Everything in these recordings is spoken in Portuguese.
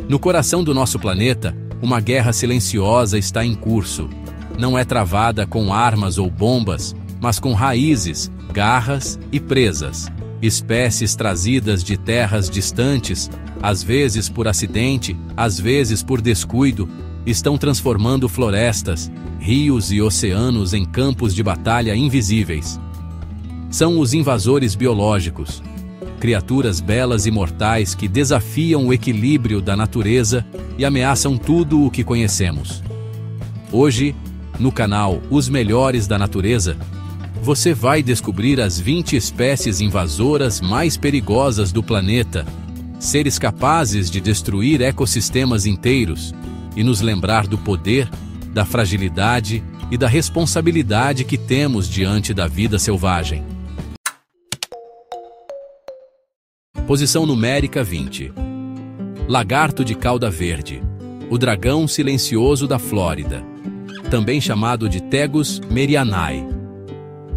No coração do nosso planeta, uma guerra silenciosa está em curso. Não é travada com armas ou bombas, mas com raízes, garras e presas. Espécies trazidas de terras distantes, às vezes por acidente, às vezes por descuido, estão transformando florestas, rios e oceanos em campos de batalha invisíveis. São os invasores biológicos, criaturas belas e mortais que desafiam o equilíbrio da natureza e ameaçam tudo o que conhecemos. Hoje, no canal Os Melhores da Natureza, você vai descobrir as 20 espécies invasoras mais perigosas do planeta, seres capazes de destruir ecossistemas inteiros e nos lembrar do poder, da fragilidade e da responsabilidade que temos diante da vida selvagem. Posição numérica 20. Lagarto de cauda verde, o dragão silencioso da Flórida, também chamado de Tegus merianae.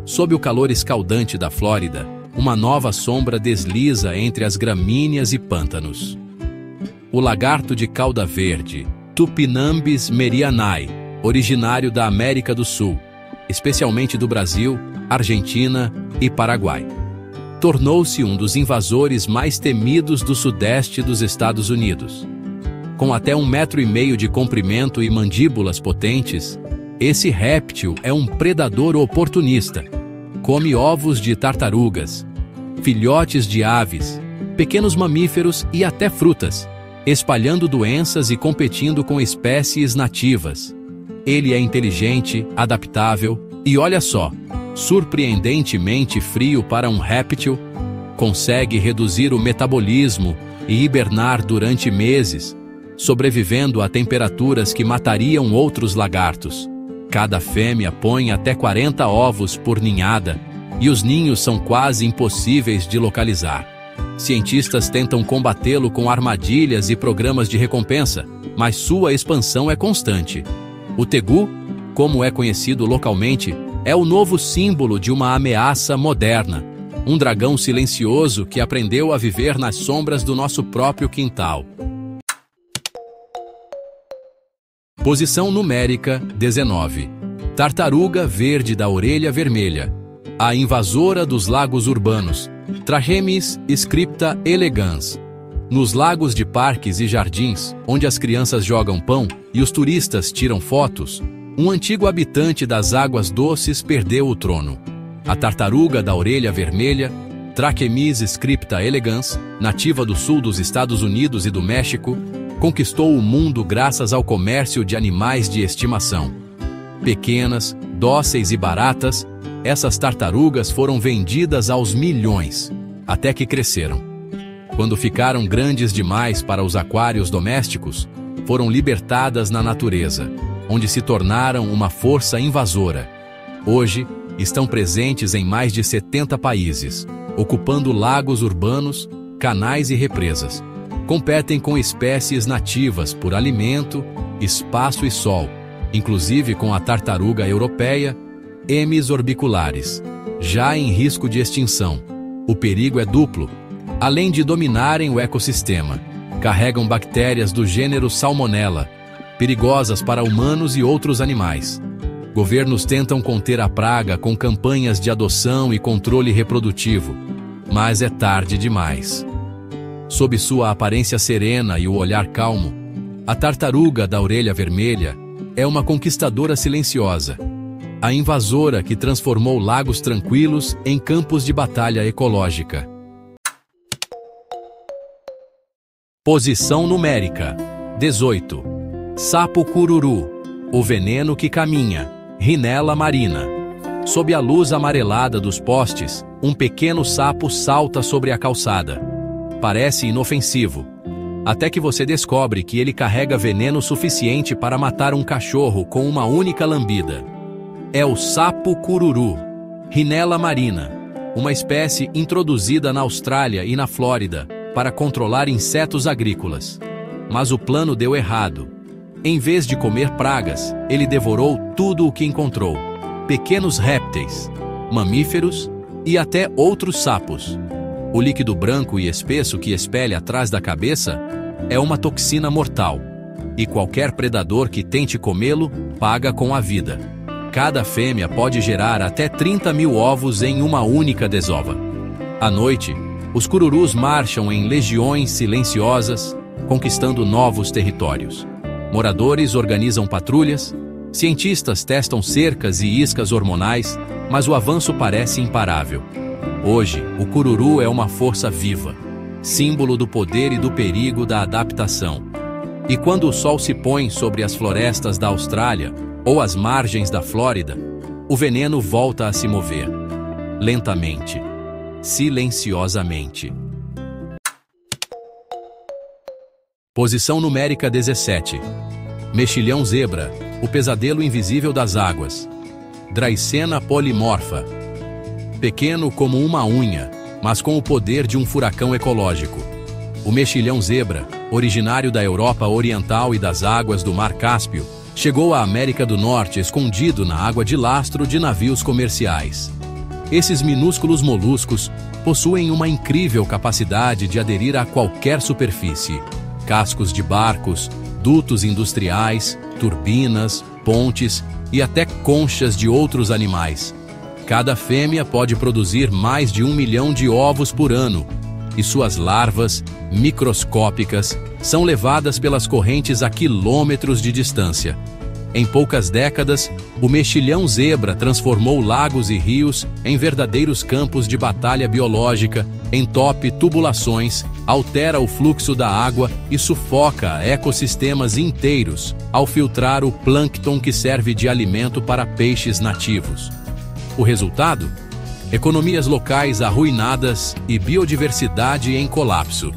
Sob o calor escaldante da Flórida, uma nova sombra desliza entre as gramíneas e pântanos. O lagarto de cauda verde, Tupinambis merianae, originário da América do Sul, especialmente do Brasil, Argentina e Paraguai, tornou-se um dos invasores mais temidos do sudeste dos Estados Unidos. Com até 1,5 metro de comprimento e mandíbulas potentes, esse réptil é um predador oportunista. Come ovos de tartarugas, filhotes de aves, pequenos mamíferos e até frutas, espalhando doenças e competindo com espécies nativas. Ele é inteligente, adaptável e, olha só, surpreendentemente frio para um réptil, consegue reduzir o metabolismo e hibernar durante meses, sobrevivendo a temperaturas que matariam outros lagartos. Cada fêmea põe até 40 ovos por ninhada, e os ninhos são quase impossíveis de localizar. Cientistas tentam combatê-lo com armadilhas e programas de recompensa, mas sua expansão é constante. O tegu, como é conhecido localmente, é o novo símbolo de uma ameaça moderna, um dragão silencioso que aprendeu a viver nas sombras do nosso próprio quintal. Posição numérica 19. Tartaruga verde da orelha vermelha, a invasora dos lagos urbanos, Trachemys scripta elegans. Nos lagos de parques e jardins, onde as crianças jogam pão e os turistas tiram fotos, um antigo habitante das águas doces perdeu o trono. A tartaruga da orelha vermelha, Trachemys scripta elegans, nativa do sul dos Estados Unidos e do México, conquistou o mundo graças ao comércio de animais de estimação. Pequenas, dóceis e baratas, essas tartarugas foram vendidas aos milhões, até que cresceram. Quando ficaram grandes demais para os aquários domésticos, foram libertadas na natureza, onde se tornaram uma força invasora. Hoje, estão presentes em mais de 70 países, ocupando lagos urbanos, canais e represas. Competem com espécies nativas por alimento, espaço e sol, inclusive com a tartaruga europeia, Emys orbicularis, já em risco de extinção. O perigo é duplo. Além de dominarem o ecossistema, carregam bactérias do gênero Salmonella, perigosas para humanos e outros animais. Governos tentam conter a praga com campanhas de adoção e controle reprodutivo, mas é tarde demais. Sob sua aparência serena e o olhar calmo, a tartaruga da orelha vermelha é uma conquistadora silenciosa, a invasora que transformou lagos tranquilos em campos de batalha ecológica. Posição numérica 18. Sapo cururu, o veneno que caminha, Rhinella marina. Sob a luz amarelada dos postes, um pequeno sapo salta sobre a calçada. Parece inofensivo, até que você descobre que ele carrega veneno suficiente para matar um cachorro com uma única lambida. É o sapo cururu, Rhinella marina, uma espécie introduzida na Austrália e na Flórida para controlar insetos agrícolas. Mas o plano deu errado. Em vez de comer pragas, ele devorou tudo o que encontrou: pequenos répteis, mamíferos e até outros sapos. O líquido branco e espesso que expele atrás da cabeça é uma toxina mortal, e qualquer predador que tente comê-lo paga com a vida. Cada fêmea pode gerar até 30.000 ovos em uma única desova. À noite, os cururus marcham em legiões silenciosas, conquistando novos territórios. Moradores organizam patrulhas, cientistas testam cercas e iscas hormonais, mas o avanço parece imparável. Hoje, o cururu é uma força viva, símbolo do poder e do perigo da adaptação. E quando o sol se põe sobre as florestas da Austrália ou as margens da Flórida, o veneno volta a se mover. Lentamente, silenciosamente. Posição numérica 17. Mexilhão zebra, o pesadelo invisível das águas. Dracaena polimorfa. Pequeno como uma unha, mas com o poder de um furacão ecológico. O mexilhão zebra, originário da Europa Oriental e das águas do Mar Cáspio, chegou à América do Norte escondido na água de lastro de navios comerciais. Esses minúsculos moluscos possuem uma incrível capacidade de aderir a qualquer superfície. Cascos de barcos, dutos industriais, turbinas, pontes e até conchas de outros animais. Cada fêmea pode produzir mais de 1 milhão de ovos por ano, e suas larvas, microscópicas, são levadas pelas correntes a quilômetros de distância. Em poucas décadas, o mexilhão zebra transformou lagos e rios em verdadeiros campos de batalha biológica, entope tubulações, altera o fluxo da água e sufoca ecossistemas inteiros ao filtrar o plâncton que serve de alimento para peixes nativos. O resultado? Economias locais arruinadas e biodiversidade em colapso.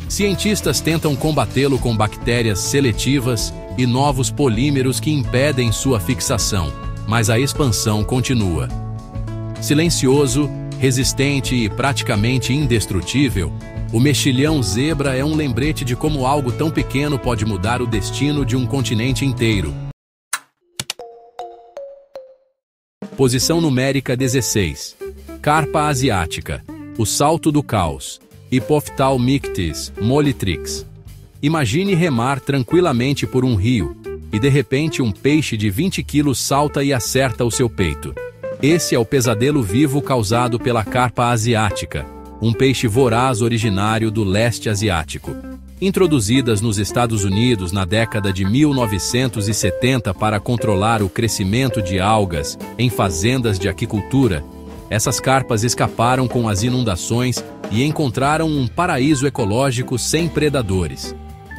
Cientistas tentam combatê-lo com bactérias seletivas e novos polímeros que impedem sua fixação, mas a expansão continua. Silencioso, resistente e praticamente indestrutível, o mexilhão zebra é um lembrete de como algo tão pequeno pode mudar o destino de um continente inteiro. Posição numérica 16. Carpa asiática, o salto do caos. Hipophtalmictis molitrix. Imagine remar tranquilamente por um rio, e de repente um peixe de 20 quilos salta e acerta o seu peito. Esse é o pesadelo vivo causado pela carpa asiática, um peixe voraz originário do leste asiático. Introduzidas nos Estados Unidos na década de 1970 para controlar o crescimento de algas em fazendas de aquicultura, essas carpas escaparam com as inundações e encontraram um paraíso ecológico sem predadores.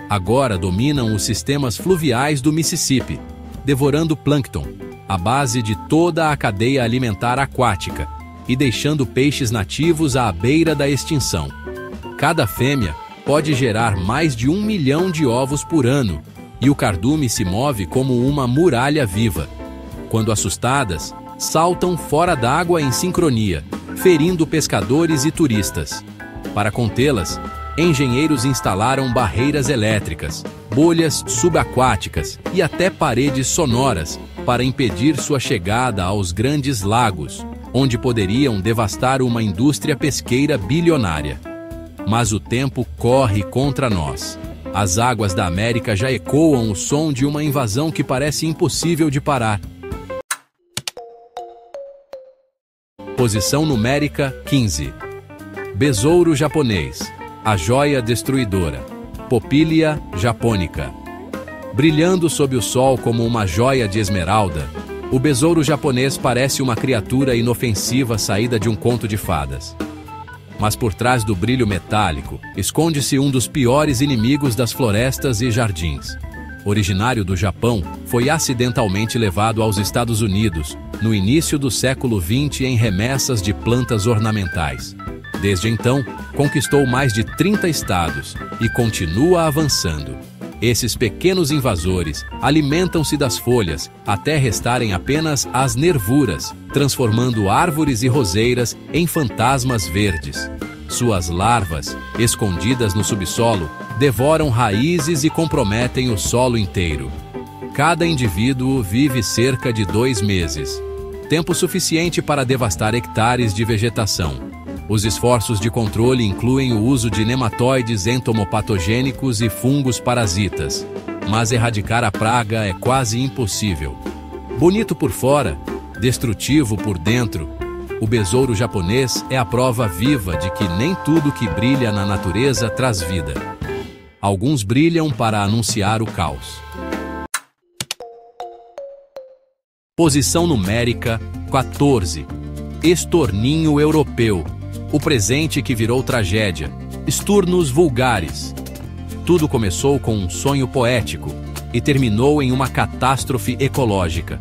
Agora dominam os sistemas fluviais do Mississippi, devorando plâncton, a base de toda a cadeia alimentar aquática, e deixando peixes nativos à beira da extinção. Cada fêmea pode gerar mais de 1 milhão de ovos por ano, e o cardume se move como uma muralha viva. Quando assustadas, saltam fora d'água em sincronia, ferindo pescadores e turistas. Para contê-las, engenheiros instalaram barreiras elétricas, bolhas subaquáticas e até paredes sonoras para impedir sua chegada aos grandes lagos, onde poderiam devastar uma indústria pesqueira bilionária. Mas o tempo corre contra nós. As águas da América já ecoam o som de uma invasão que parece impossível de parar. Posição numérica 15. Besouro japonês, a joia destruidora. Popilia japonica. Brilhando sob o sol como uma joia de esmeralda, o besouro japonês parece uma criatura inofensiva saída de um conto de fadas. Mas por trás do brilho metálico, esconde-se um dos piores inimigos das florestas e jardins. Originário do Japão, foi acidentalmente levado aos Estados Unidos, no início do século XX em remessas de plantas ornamentais. Desde então, conquistou mais de 30 estados e continua avançando. Esses pequenos invasores alimentam-se das folhas até restarem apenas as nervuras, transformando árvores e roseiras em fantasmas verdes. Suas larvas, escondidas no subsolo, devoram raízes e comprometem o solo inteiro. Cada indivíduo vive cerca de 2 meses, tempo suficiente para devastar hectares de vegetação. Os esforços de controle incluem o uso de nematóides entomopatogênicos e fungos parasitas, mas erradicar a praga é quase impossível. Bonito por fora, destrutivo por dentro, o besouro japonês é a prova viva de que nem tudo que brilha na natureza traz vida. Alguns brilham para anunciar o caos. Posição numérica 14. Estorninho europeu. O presente que virou tragédia. Esturnus vulgaris. Tudo começou com um sonho poético e terminou em uma catástrofe ecológica.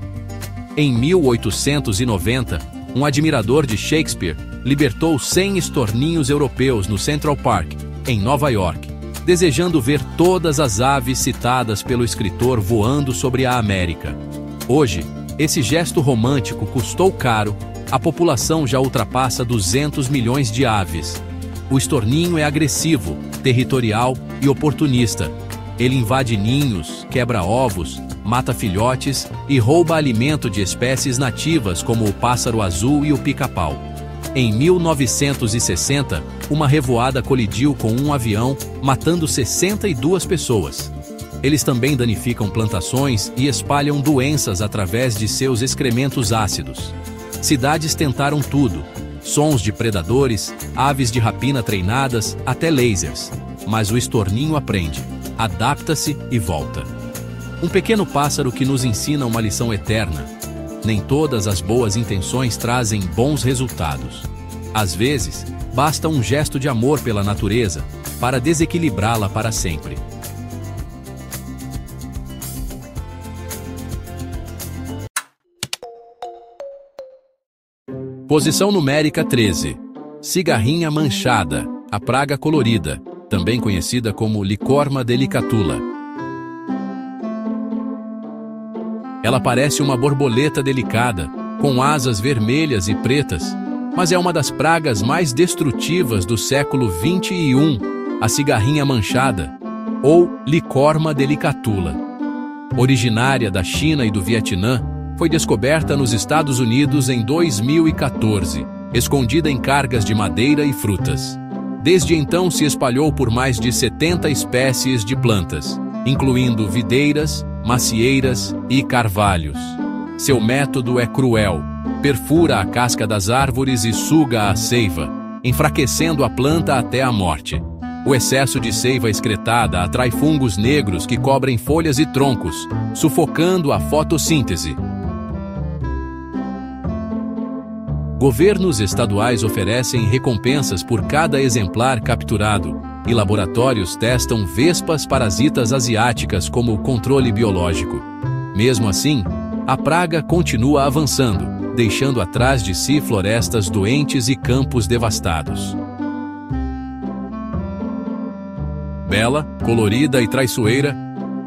Em 1890, um admirador de Shakespeare libertou 100 estorninhos europeus no Central Park, em Nova York, desejando ver todas as aves citadas pelo escritor voando sobre a América. Hoje, esse gesto romântico custou caro, a população já ultrapassa 200 milhões de aves. O estorninho é agressivo, territorial e oportunista. Ele invade ninhos, quebra ovos, mata filhotes e rouba alimento de espécies nativas como o pássaro azul e o pica-pau. Em 1960, uma revoada colidiu com um avião, matando 62 pessoas. Eles também danificam plantações e espalham doenças através de seus excrementos ácidos. Cidades tentaram tudo: sons de predadores, aves de rapina treinadas, até lasers. Mas o estorninho aprende, adapta-se e volta. Um pequeno pássaro que nos ensina uma lição eterna. Nem todas as boas intenções trazem bons resultados. Às vezes, basta um gesto de amor pela natureza para desequilibrá-la para sempre. Posição numérica 13. Cigarrinha manchada, a praga colorida, também conhecida como Lycorma delicatula. Ela parece uma borboleta delicada, com asas vermelhas e pretas, mas é uma das pragas mais destrutivas do século XXI, a cigarrinha manchada, ou Lycorma delicatula. Originária da China e do Vietnã, foi descoberta nos Estados Unidos em 2014, escondida em cargas de madeira e frutas. Desde então se espalhou por mais de 70 espécies de plantas, incluindo videiras, macieiras e carvalhos. Seu método é cruel: perfura a casca das árvores e suga a seiva, enfraquecendo a planta até a morte. O excesso de seiva excretada atrai fungos negros que cobrem folhas e troncos, sufocando a fotossíntese. Governos estaduais oferecem recompensas por cada exemplar capturado, e laboratórios testam vespas parasitas asiáticas como controle biológico. Mesmo assim, a praga continua avançando, deixando atrás de si florestas doentes e campos devastados. Bela, colorida e traiçoeira,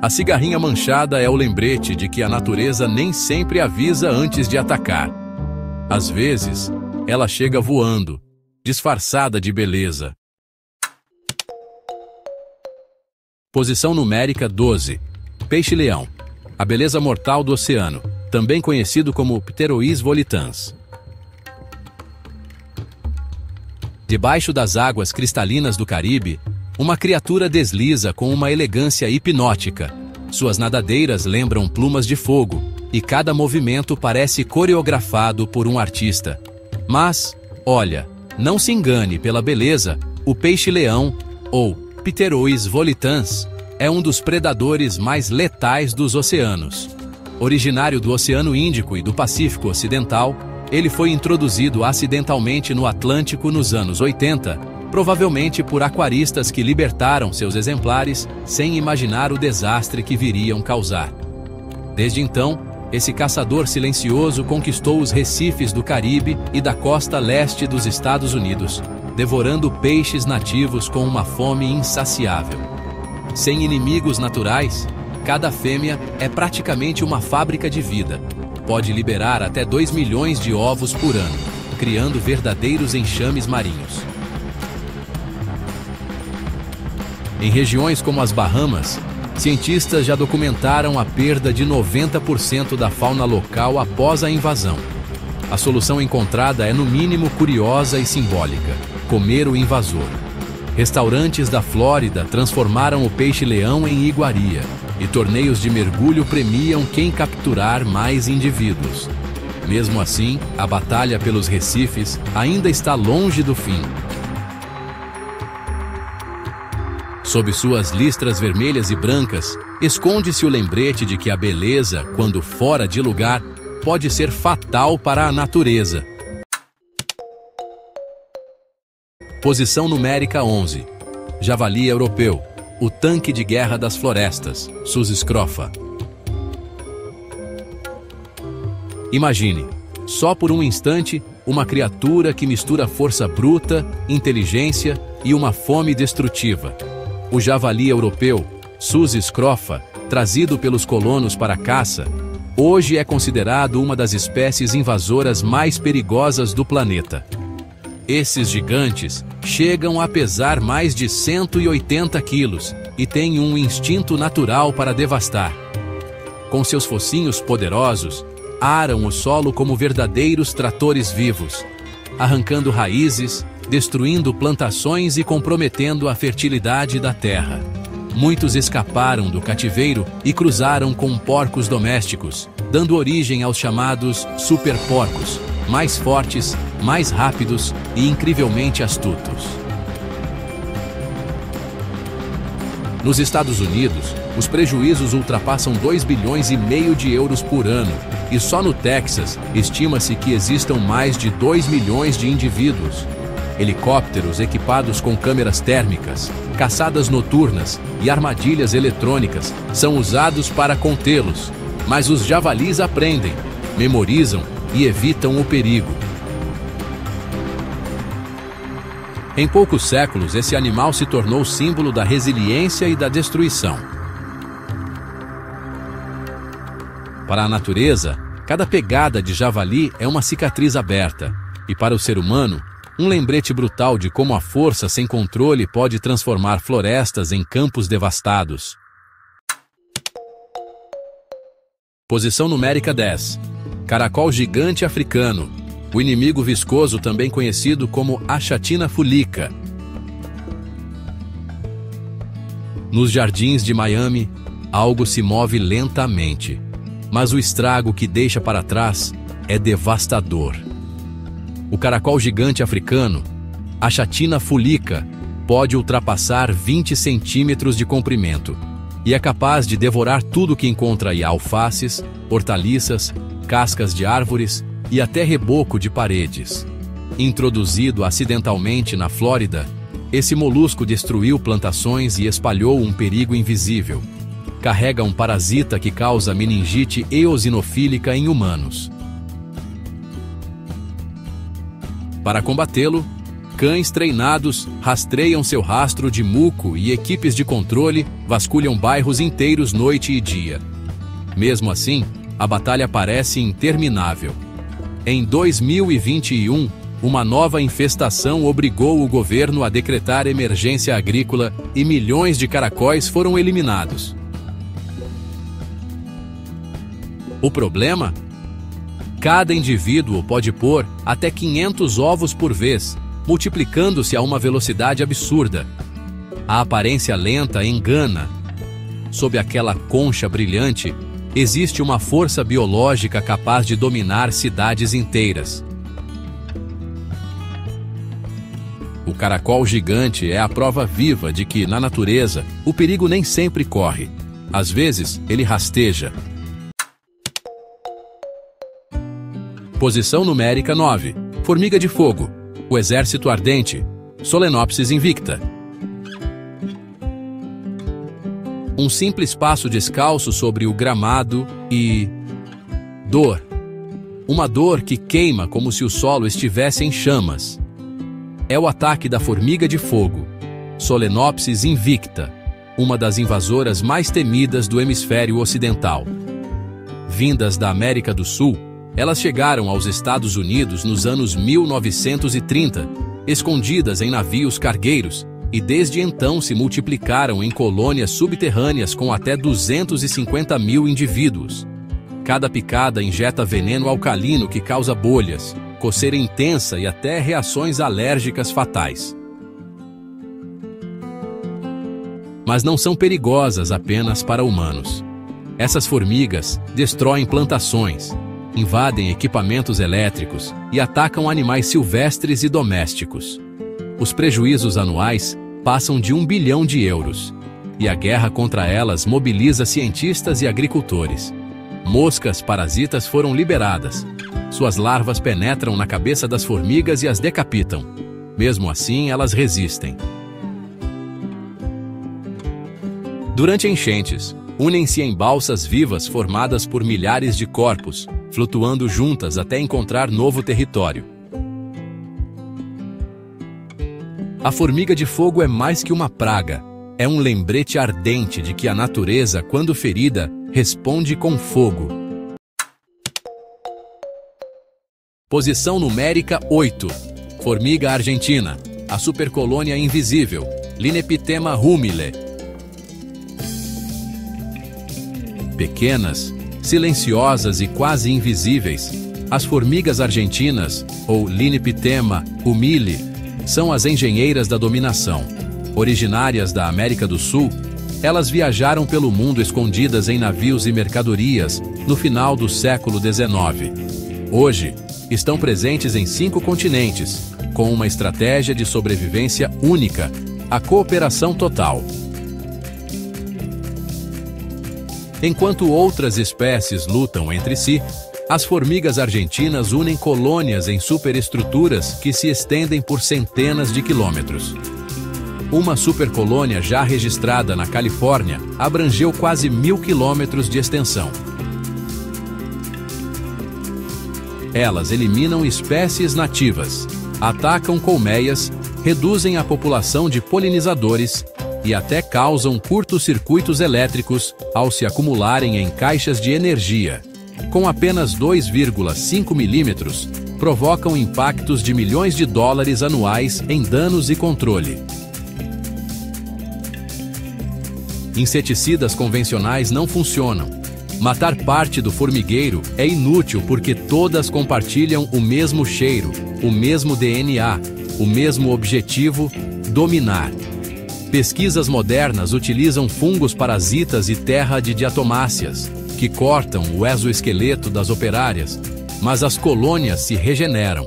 a cigarrinha manchada é o lembrete de que a natureza nem sempre avisa antes de atacar. Às vezes, ela chega voando, disfarçada de beleza. Posição numérica 12. Peixe-leão, a beleza mortal do oceano, também conhecido como Pterois volitans. Debaixo das águas cristalinas do Caribe, uma criatura desliza com uma elegância hipnótica. Suas nadadeiras lembram plumas de fogo, e cada movimento parece coreografado por um artista. Mas, olha, não se engane pela beleza, o peixe-leão, ou Pterois volitans, é um dos predadores mais letais dos oceanos. Originário do Oceano Índico e do Pacífico Ocidental, ele foi introduzido acidentalmente no Atlântico nos anos 80, provavelmente por aquaristas que libertaram seus exemplares sem imaginar o desastre que viriam causar. Desde então, esse caçador silencioso conquistou os recifes do Caribe e da costa leste dos Estados Unidos, devorando peixes nativos com uma fome insaciável. Sem inimigos naturais, cada fêmea é praticamente uma fábrica de vida. Pode liberar até 2 milhões de ovos por ano, criando verdadeiros enxames marinhos. Em regiões como as Bahamas, cientistas já documentaram a perda de 90% da fauna local após a invasão. A solução encontrada é no mínimo curiosa e simbólica. comer o invasor. Restaurantes da Flórida transformaram o peixe-leão em iguaria, e torneios de mergulho premiam quem capturar mais indivíduos. Mesmo assim, a batalha pelos recifes ainda está longe do fim. Sob suas listras vermelhas e brancas, esconde-se o lembrete de que a beleza, quando fora de lugar, pode ser fatal para a natureza. Posição numérica 11. Javali europeu, o tanque de guerra das florestas, Sus scrofa. Imagine, só por um instante, uma criatura que mistura força bruta, inteligência e uma fome destrutiva. O javali europeu, Sus scrofa, trazido pelos colonos para a caça, hoje é considerado uma das espécies invasoras mais perigosas do planeta. Esses gigantes chegam a pesar mais de 180 quilos e têm um instinto natural para devastar. Com seus focinhos poderosos, aram o solo como verdadeiros tratores vivos, arrancando raízes, destruindo plantações e comprometendo a fertilidade da terra. Muitos escaparam do cativeiro e cruzaram com porcos domésticos, dando origem aos chamados superporcos, mais fortes, mais rápidos e incrivelmente astutos. Nos Estados Unidos, os prejuízos ultrapassam 2,5 bilhões de euros por ano, e só no Texas estima-se que existam mais de 2 milhões de indivíduos. Helicópteros equipados com câmeras térmicas, caçadas noturnas e armadilhas eletrônicas são usados para contê-los, mas os javalis aprendem, memorizam e evitam o perigo. Em poucos séculos, esse animal se tornou símbolo da resiliência e da destruição. Para a natureza, cada pegada de javali é uma cicatriz aberta, e para o ser humano, um lembrete brutal de como a força sem controle pode transformar florestas em campos devastados. Posição numérica 10. Caracol gigante africano, o inimigo viscoso também conhecido como Achatina fulica. Nos jardins de Miami, algo se move lentamente, mas o estrago que deixa para trás é devastador. O caracol gigante africano, Achatina fulica, pode ultrapassar 20 centímetros de comprimento e é capaz de devorar tudo que encontra aí: alfaces, hortaliças, cascas de árvores e até reboco de paredes. Introduzido acidentalmente na Flórida, esse molusco destruiu plantações e espalhou um perigo invisível. Carrega um parasita que causa meningite eosinofílica em humanos. Para combatê-lo, cães treinados rastreiam seu rastro de muco e equipes de controle vasculham bairros inteiros noite e dia. Mesmo assim, a batalha parece interminável. Em 2021, uma nova infestação obrigou o governo a decretar emergência agrícola e milhões de caracóis foram eliminados. O problema? Cada indivíduo pode pôr até 500 ovos por vez, multiplicando-se a uma velocidade absurda. A aparência lenta engana. Sob aquela concha brilhante, existe uma força biológica capaz de dominar cidades inteiras. O caracol gigante é a prova viva de que, na natureza, o perigo nem sempre corre. Às vezes, ele rasteja. Posição numérica 9. Formiga de fogo, o exército ardente, Solenopsis invicta. Um simples passo descalço sobre o gramado e... dor. Uma dor que queima como se o solo estivesse em chamas. É o ataque da formiga de fogo, Solenopsis invicta, uma das invasoras mais temidas do hemisfério ocidental. Vindas da América do Sul, elas chegaram aos Estados Unidos nos anos 1930, escondidas em navios cargueiros, e desde então se multiplicaram em colônias subterrâneas com até 250 mil indivíduos. Cada picada injeta veneno alcalino que causa bolhas, coceira intensa e até reações alérgicas fatais. Mas não são perigosas apenas para humanos. Essas formigas destroem plantações, invadem equipamentos elétricos e atacam animais silvestres e domésticos. Os prejuízos anuais passam de 1 bilhão de euros, e a guerra contra elas mobiliza cientistas e agricultores. Moscas parasitas foram liberadas. Suas larvas penetram na cabeça das formigas e as decapitam. Mesmo assim, elas resistem. Durante enchentes, unem-se em balsas vivas formadas por milhares de corpos, flutuando juntas até encontrar novo território. A formiga de fogo é mais que uma praga. É um lembrete ardente de que a natureza, quando ferida, responde com fogo. Posição numérica 8. Formiga argentina, a supercolônia invisível, Linepithema humile. Pequenas, silenciosas e quase invisíveis, as formigas argentinas, ou Linepithema humile, são as engenheiras da dominação. Originárias da América do Sul, elas viajaram pelo mundo escondidas em navios e mercadorias no final do século XIX. Hoje, estão presentes em 5 continentes, com uma estratégia de sobrevivência única, a cooperação total. Enquanto outras espécies lutam entre si, as formigas argentinas unem colônias em superestruturas que se estendem por centenas de quilômetros. Uma supercolônia já registrada na Califórnia abrangeu quase 1000 quilômetros de extensão. Elas eliminam espécies nativas, atacam colmeias, reduzem a população de polinizadores e até causam curtos-circuitos elétricos ao se acumularem em caixas de energia. Com apenas 2,5 milímetros, provocam impactos de milhões de dólares anuais em danos e controle. Inseticidas convencionais não funcionam. Matar parte do formigueiro é inútil porque todas compartilham o mesmo cheiro, o mesmo DNA, o mesmo objetivo: dominar. Pesquisas modernas utilizam fungos parasitas e terra de diatomáceas, que cortam o exoesqueleto das operárias, mas as colônias se regeneram.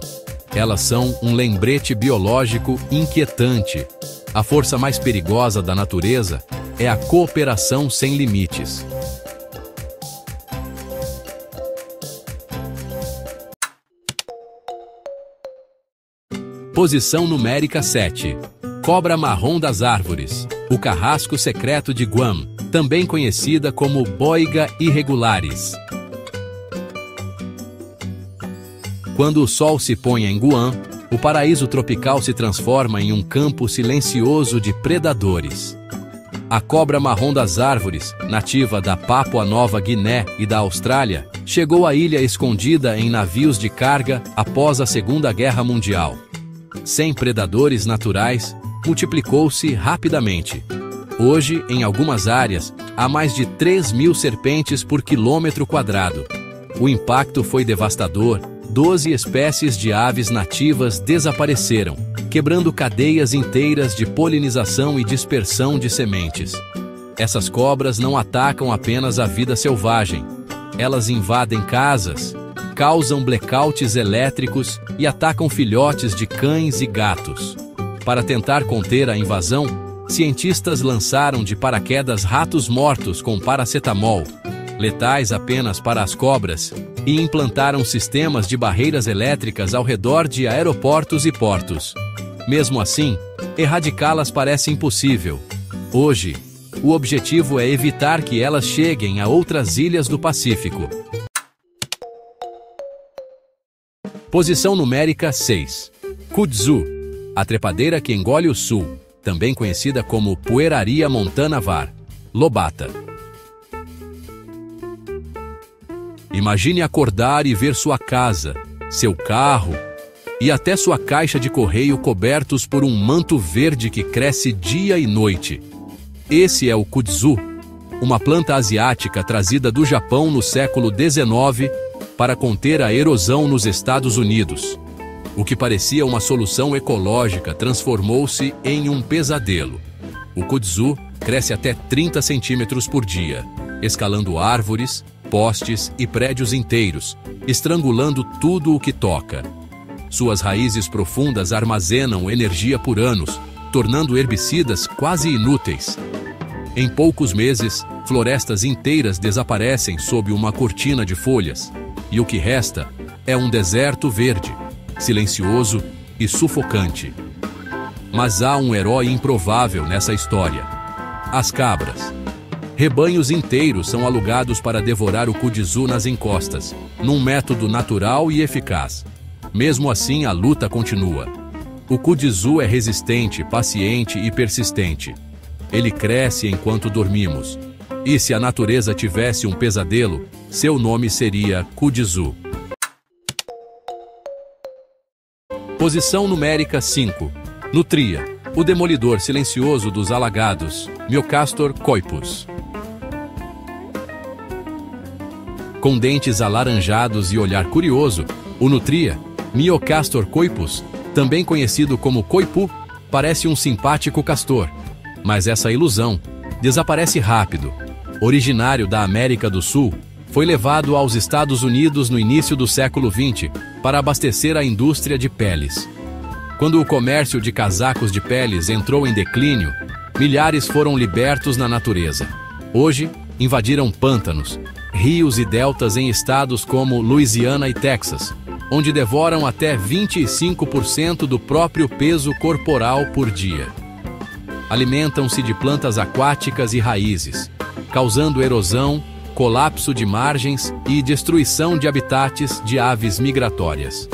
Elas são um lembrete biológico inquietante. A força mais perigosa da natureza é a cooperação sem limites. Posição numérica 7. Cobra marrom das árvores, o carrasco secreto de Guam, também conhecida como Boiga irregularis. Quando o sol se põe em Guam, o paraíso tropical se transforma em um campo silencioso de predadores. A cobra marrom das árvores, nativa da Papua Nova Guiné e da Austrália, chegou à ilha escondida em navios de carga após a Segunda Guerra Mundial. Sem predadores naturais, multiplicou-se rapidamente. Hoje, em algumas áreas, há mais de 3.000 serpentes por quilômetro quadrado. O impacto foi devastador. 12 espécies de aves nativas desapareceram, quebrando cadeias inteiras de polinização e dispersão de sementes. Essas cobras não atacam apenas a vida selvagem. Elas invadem casas, causam blackouts elétricos e atacam filhotes de cães e gatos. Para tentar conter a invasão, cientistas lançaram de paraquedas ratos mortos com paracetamol, letais apenas para as cobras, e implantaram sistemas de barreiras elétricas ao redor de aeroportos e portos. Mesmo assim, erradicá-las parece impossível. Hoje, o objetivo é evitar que elas cheguem a outras ilhas do Pacífico. Posição numérica 6. Kudzu, a trepadeira que engole o sul, também conhecida como Pueraria montana var, lobata. Imagine acordar e ver sua casa, seu carro e até sua caixa de correio cobertos por um manto verde que cresce dia e noite. Esse é o kudzu, uma planta asiática trazida do Japão no século XIX para conter a erosão nos Estados Unidos. O que parecia uma solução ecológica transformou-se em um pesadelo. O kudzu cresce até 30 centímetros por dia, escalando árvores, postes e prédios inteiros, estrangulando tudo o que toca. Suas raízes profundas armazenam energia por anos, tornando herbicidas quase inúteis. Em poucos meses, florestas inteiras desaparecem sob uma cortina de folhas, e o que resta é um deserto verde, silencioso e sufocante. Mas há um herói improvável nessa história: as cabras. Rebanhos inteiros são alugados para devorar o kudzu nas encostas, num método natural e eficaz. Mesmo assim, a luta continua. O kudzu é resistente, paciente e persistente. Ele cresce enquanto dormimos. E se a natureza tivesse um pesadelo, seu nome seria kudzu. Posição numérica 5. Nutria, o demolidor silencioso dos alagados, Myocastor coipus. Com dentes alaranjados e olhar curioso, o nutria, Myocastor coipus, também conhecido como coipu, parece um simpático castor. Mas essa ilusão desaparece rápido. Originário da América do Sul, foi levado aos Estados Unidos no início do século XX para abastecer a indústria de peles. Quando o comércio de casacos de peles entrou em declínio, milhares foram libertos na natureza. Hoje, invadiram pântanos, rios e deltas em estados como Louisiana e Texas, onde devoram até 25% do próprio peso corporal por dia. Alimentam-se de plantas aquáticas e raízes, causando erosão, colapso de margens e destruição de habitats de aves migratórias.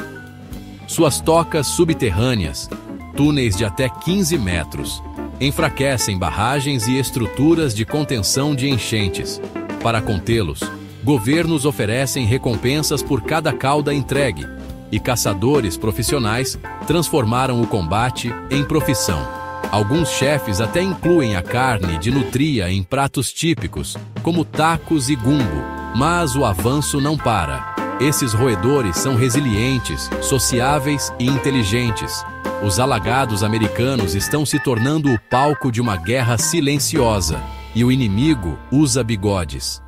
Suas tocas subterrâneas, túneis de até 15 metros, enfraquecem barragens e estruturas de contenção de enchentes. Para contê-los, governos oferecem recompensas por cada cauda entregue, e caçadores profissionais transformaram o combate em profissão. Alguns chefes até incluem a carne de nutria em pratos típicos, como tacos e gumbo, mas o avanço não para. Esses roedores são resilientes, sociáveis e inteligentes. Os alagados americanos estão se tornando o palco de uma guerra silenciosa, e o inimigo usa bigodes.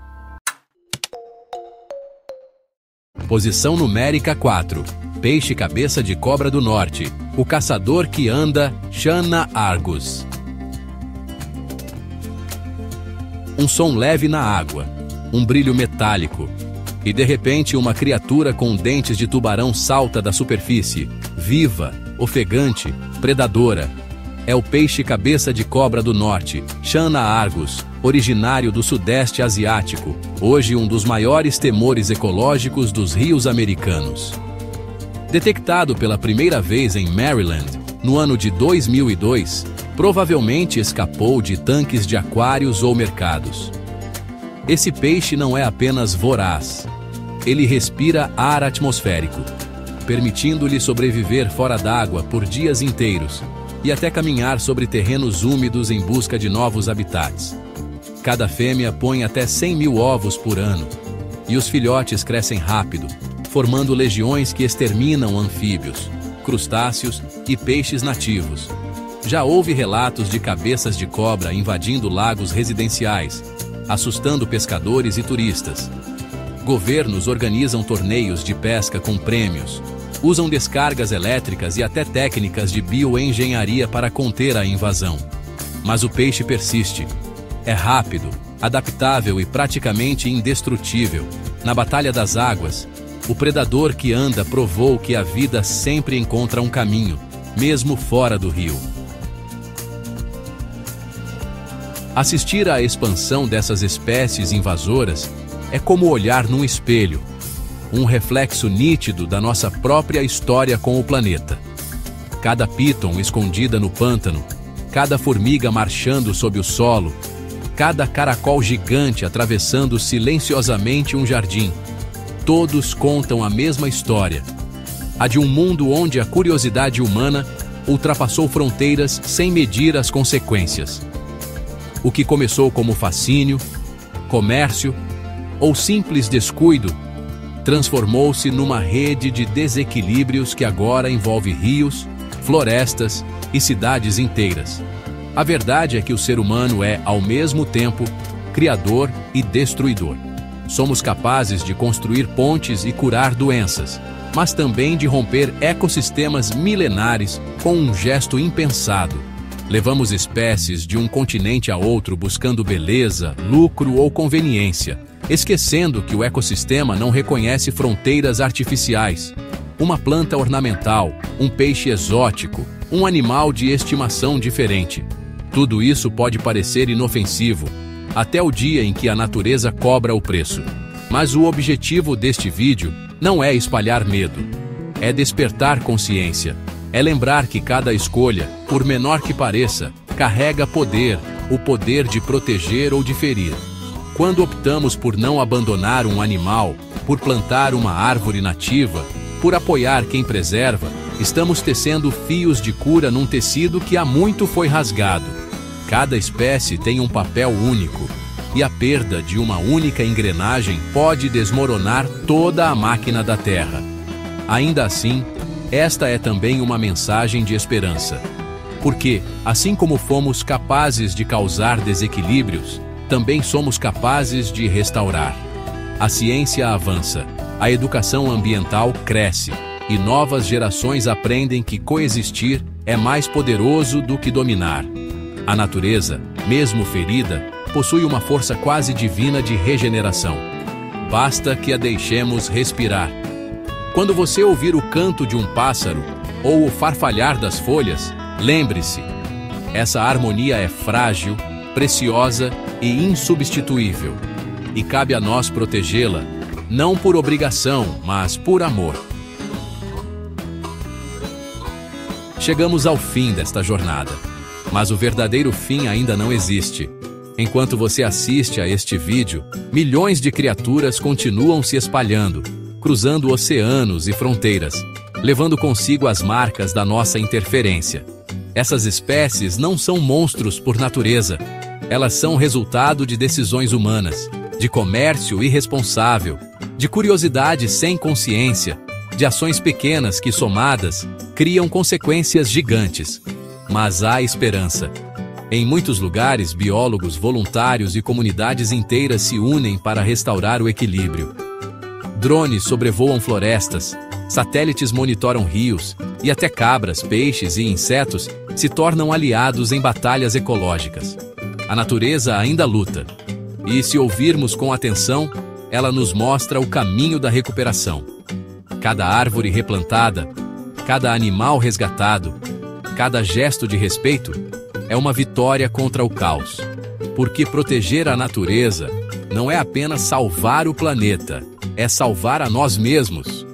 Posição numérica 4. Peixe cabeça de cobra do norte, o caçador que anda, Channa argus. Um som leve na água, um brilho metálico, e de repente uma criatura com dentes de tubarão salta da superfície, viva, ofegante, predadora. É o peixe cabeça de cobra do norte, Channa argus, originário do sudeste asiático, hoje um dos maiores temores ecológicos dos rios americanos. Detectado pela primeira vez em Maryland, no ano de 2002, provavelmente escapou de tanques de aquários ou mercados. Esse peixe não é apenas voraz, ele respira ar atmosférico, permitindo-lhe sobreviver fora d'água por dias inteiros e até caminhar sobre terrenos úmidos em busca de novos habitats. Cada fêmea põe até 100.000 ovos por ano, e os filhotes crescem rápido, formando legiões que exterminam anfíbios, crustáceos e peixes nativos. Já houve relatos de cabeças de cobra invadindo lagos residenciais, assustando pescadores e turistas. Governos organizam torneios de pesca com prêmios, usam descargas elétricas e até técnicas de bioengenharia para conter a invasão. Mas o peixe persiste. É rápido, adaptável e praticamente indestrutível. Na Batalha das Águas, o predador que anda provou que a vida sempre encontra um caminho, mesmo fora do rio. Assistir à expansão dessas espécies invasoras é como olhar num espelho, um reflexo nítido da nossa própria história com o planeta. Cada píton escondida no pântano, cada formiga marchando sob o solo, cada caracol gigante atravessando silenciosamente um jardim, todos contam a mesma história, a de um mundo onde a curiosidade humana ultrapassou fronteiras sem medir as consequências. O que começou como fascínio, comércio ou simples descuido, transformou-se numa rede de desequilíbrios que agora envolve rios, florestas e cidades inteiras. A verdade é que o ser humano é, ao mesmo tempo, criador e destruidor. Somos capazes de construir pontes e curar doenças, mas também de romper ecossistemas milenares com um gesto impensado. Levamos espécies de um continente a outro buscando beleza, lucro ou conveniência, esquecendo que o ecossistema não reconhece fronteiras artificiais. Uma planta ornamental, um peixe exótico, um animal de estimação diferente. Tudo isso pode parecer inofensivo, até o dia em que a natureza cobra o preço. Mas o objetivo deste vídeo não é espalhar medo, é despertar consciência, é lembrar que cada escolha, por menor que pareça, carrega poder, o poder de proteger ou de ferir. Quando optamos por não abandonar um animal, por plantar uma árvore nativa, por apoiar quem preserva, estamos tecendo fios de cura num tecido que há muito foi rasgado. Cada espécie tem um papel único, e a perda de uma única engrenagem pode desmoronar toda a máquina da Terra. Ainda assim, esta é também uma mensagem de esperança. Porque, assim como fomos capazes de causar desequilíbrios, também somos capazes de restaurar. A ciência avança, a educação ambiental cresce, e novas gerações aprendem que coexistir é mais poderoso do que dominar. A natureza, mesmo ferida, possui uma força quase divina de regeneração. Basta que a deixemos respirar. Quando você ouvir o canto de um pássaro ou o farfalhar das folhas, lembre-se, essa harmonia é frágil, preciosa e insubstituível. E cabe a nós protegê-la, não por obrigação, mas por amor. Chegamos ao fim desta jornada, mas o verdadeiro fim ainda não existe. Enquanto você assiste a este vídeo, milhões de criaturas continuam se espalhando, cruzando oceanos e fronteiras, levando consigo as marcas da nossa interferência. Essas espécies não são monstros por natureza. Elas são resultado de decisões humanas, de comércio irresponsável, de curiosidade sem consciência, de ações pequenas que, somadas, criam consequências gigantes. Mas há esperança. Em muitos lugares, biólogos, voluntários e comunidades inteiras se unem para restaurar o equilíbrio. Drones sobrevoam florestas, satélites monitoram rios, e até cabras, peixes e insetos se tornam aliados em batalhas ecológicas. A natureza ainda luta, e se ouvirmos com atenção, ela nos mostra o caminho da recuperação. Cada árvore replantada, cada animal resgatado, cada gesto de respeito é uma vitória contra o caos. Porque proteger a natureza não é apenas salvar o planeta, é salvar a nós mesmos.